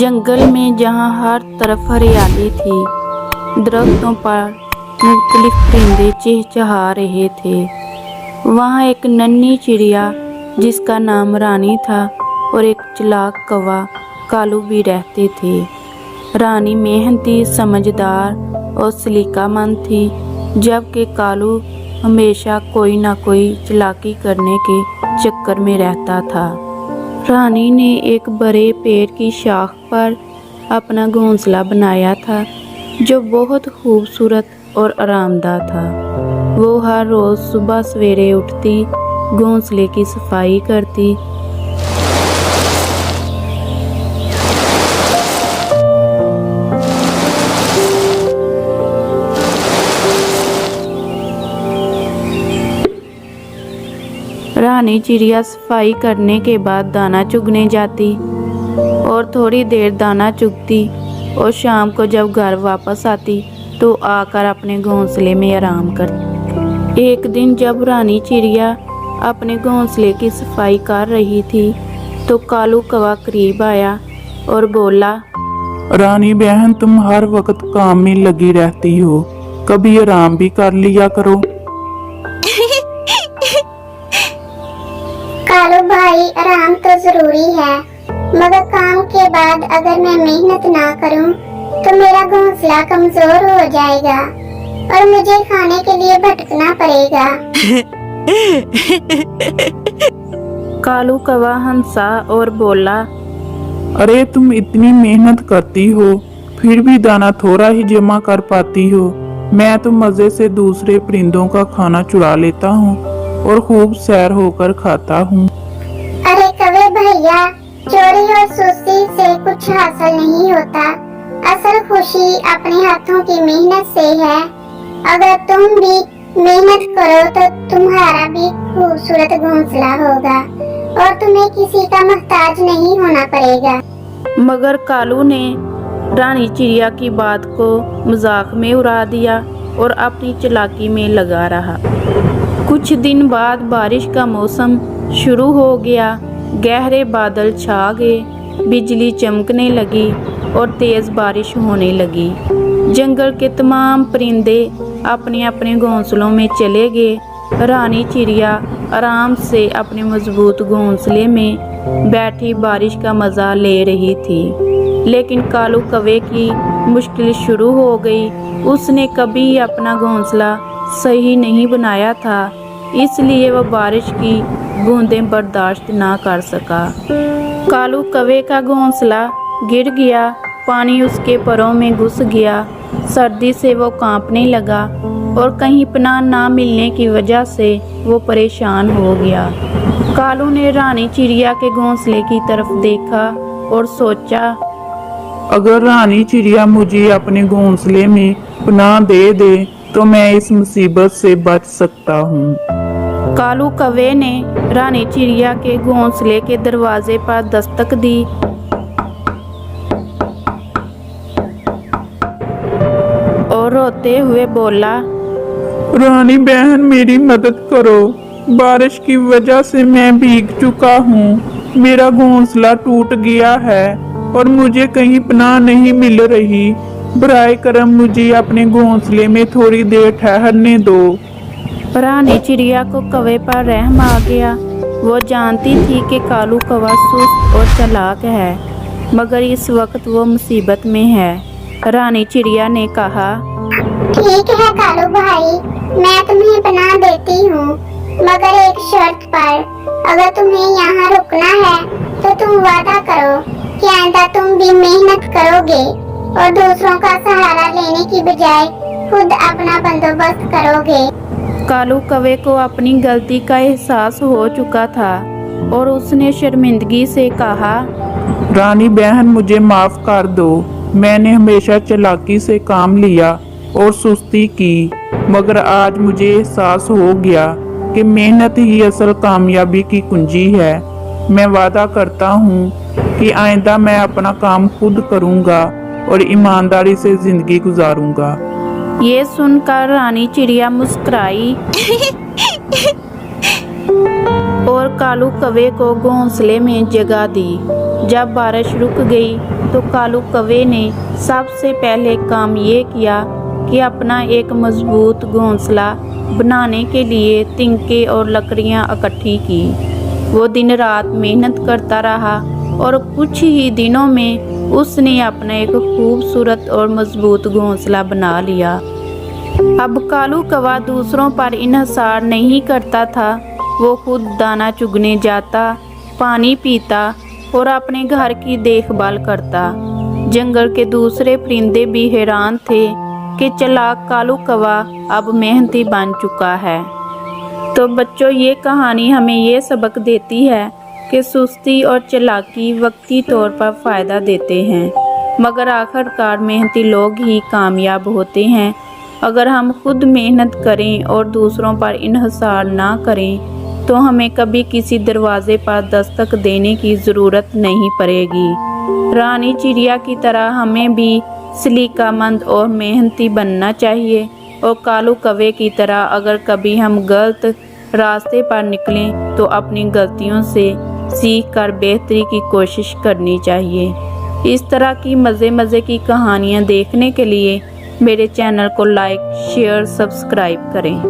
जंगल में जहाँ हर तरफ हरियाली थी, दरख्तों पर मुख्तलिफ परिंदे चहचहा रहे थे। वहाँ एक नन्ही चिड़िया जिसका नाम रानी था और एक चालाक कौवा कालू भी रहते थे। रानी मेहनती, समझदार और सलीकामंद थी, जबकि कालू हमेशा कोई ना कोई चालाकी करने के चक्कर में रहता था। रानी ने एक बड़े पेड़ की शाख पर अपना घोंसला बनाया था, जो बहुत खूबसूरत और आरामदाह था। वो हर रोज़ सुबह सवेरे उठती, घोंसले की सफाई करती रानी चिड़िया सफाई करने के बाद दाना चुगने जाती और थोड़ी देर दाना चुगती और शाम को जब घर वापस आती तो आकर अपने घोंसले में आराम करती। एक दिन जब रानी चिड़िया अपने घोंसले की सफाई कर रही थी तो कालू कौवा करीब आया और बोला, रानी बहन, तुम हर वक्त काम में लगी रहती हो, कभी आराम भी कर लिया करो। कालू भाई, आराम तो जरूरी है, मगर काम के बाद अगर मैं मेहनत ना करूं तो मेरा घोंसला कमजोर हो जाएगा और मुझे खाने के लिए भटकना पड़ेगा। कालू कौवा हंसा और बोला, अरे तुम इतनी मेहनत करती हो, फिर भी दाना थोड़ा ही जमा कर पाती हो। मैं तो मजे से दूसरे परिंदों का खाना चुरा लेता हूँ और खूब सैर होकर खाता हूँ। अरे कौवे भैया, चोरी और सुस्ती से कुछ हासिल नहीं होता। असल खुशी अपने हाथों की मेहनत से है। अगर तुम भी मेहनत करो तो तुम्हारा भी खूबसूरत घोंसला होगा और तुम्हें किसी का मोहताज नहीं होना पड़ेगा। मगर कालू ने रानी चिड़िया की बात को मजाक में उड़ा दिया और अपनी चालाकी में लगा रहा। कुछ दिन बाद बारिश का मौसम शुरू हो गया। गहरे बादल छा गए, बिजली चमकने लगी और तेज बारिश होने लगी। जंगल के तमाम परिंदे अपने अपने घोंसलों में चले गए। रानी चिड़िया आराम से अपने मजबूत घोंसले में बैठी बारिश का मज़ा ले रही थी। लेकिन कालू कौवे की मुश्किल शुरू हो गई। उसने कभी अपना घोंसला सही नहीं बनाया था, इसलिए वह बारिश की बूंदें बर्दाश्त ना कर सका। कालू कौवे का घोंसला गिर गया, पानी उसके पैरों में घुस गया। सर्दी से वो कांपने लगा और कहीं पनाह ना मिलने की वजह से वो परेशान हो गया। कालू ने रानी चिड़िया के घोंसले की तरफ देखा और सोचा, अगर रानी चिड़िया मुझे अपने घोंसले में पनाह दे दे तो मैं इस मुसीबत से बच सकता हूँ। कालू कौवे ने रानी चिड़िया के घोंसले के दरवाजे पर दस्तक दी और रोते हुए बोला, रानी बहन, मेरी मदद करो। बारिश की वजह से मैं भीग चुका हूँ। मेरा घोंसला टूट गया है और मुझे कहीं पनाह नहीं मिल रही। बराए करम मुझे अपने घोंसले में थोड़ी देर ठहरने दो। रानी चिड़िया को कौवे पर रहम आ गया। वो जानती थी कि कालू कौवा सुस्त और चालाक है, मगर इस वक्त वो मुसीबत में है। रानी चिड़िया ने कहा, ठीक है कालू भाई, मैं तुम्हें पनाह देती हूँ, मगर एक शर्त पर। अगर तुम्हें यहाँ रुकना है तो तुम वादा करो कि आइंदा तुम भी मेहनत करोगे और दूसरों का सहारा लेने की बजाय खुद अपना बंदोबस्त करोगे। कालू कौवे को अपनी गलती का एहसास हो चुका था और उसने शर्मिंदगी से कहा, रानी बहन, मुझे माफ कर दो। मैंने हमेशा चालाकी से काम लिया और सुस्ती की, मगर आज मुझे एहसास हो गया कि मेहनत ही असल कामयाबी की कुंजी है। मैं वादा करता हूँ कि आइंदा मैं अपना काम खुद करूँगा और ईमानदारी से जिंदगी गुजारूंगा। ये सुनकर रानी चिड़िया मुस्कुराई और कालू कौवे को घोंसले में जगह दी। जब बारिश रुक गई तो कालू कौवे ने सबसे पहले काम ये किया कि अपना एक मजबूत घोंसला बनाने के लिए तिनके और लकड़ियां इकट्ठी की। वो दिन रात मेहनत करता रहा और कुछ ही दिनों में उसने अपना एक खूबसूरत और मजबूत घोंसला बना लिया। अब कालू कौवा दूसरों पर इन्हिसार नहीं करता था। वो खुद दाना चुगने जाता, पानी पीता और अपने घर की देखभाल करता। जंगल के दूसरे परिंदे भी हैरान थे कि चालाक कालू कौवा अब मेहनती बन चुका है। तो बच्चों, ये कहानी हमें ये सबक देती है कि सुस्ती और चालाकी वक्ती तौर पर फ़ायदा देते हैं, मगर आखिरकार मेहनती लोग ही कामयाब होते हैं। अगर हम खुद मेहनत करें और दूसरों पर इन्हिसार ना करें तो हमें कभी किसी दरवाजे पर दस्तक देने की ज़रूरत नहीं पड़ेगी। रानी चिड़िया की तरह हमें भी सलीकामंद और मेहनती बनना चाहिए, और कालू कौवे की तरह अगर कभी हम गलत रास्ते पर निकलें तो अपनी गलतियों से सीख कर बेहतरी की कोशिश करनी चाहिए। इस तरह की मज़े की कहानियाँ देखने के लिए मेरे चैनल को लाइक, शेयर, सब्सक्राइब करें।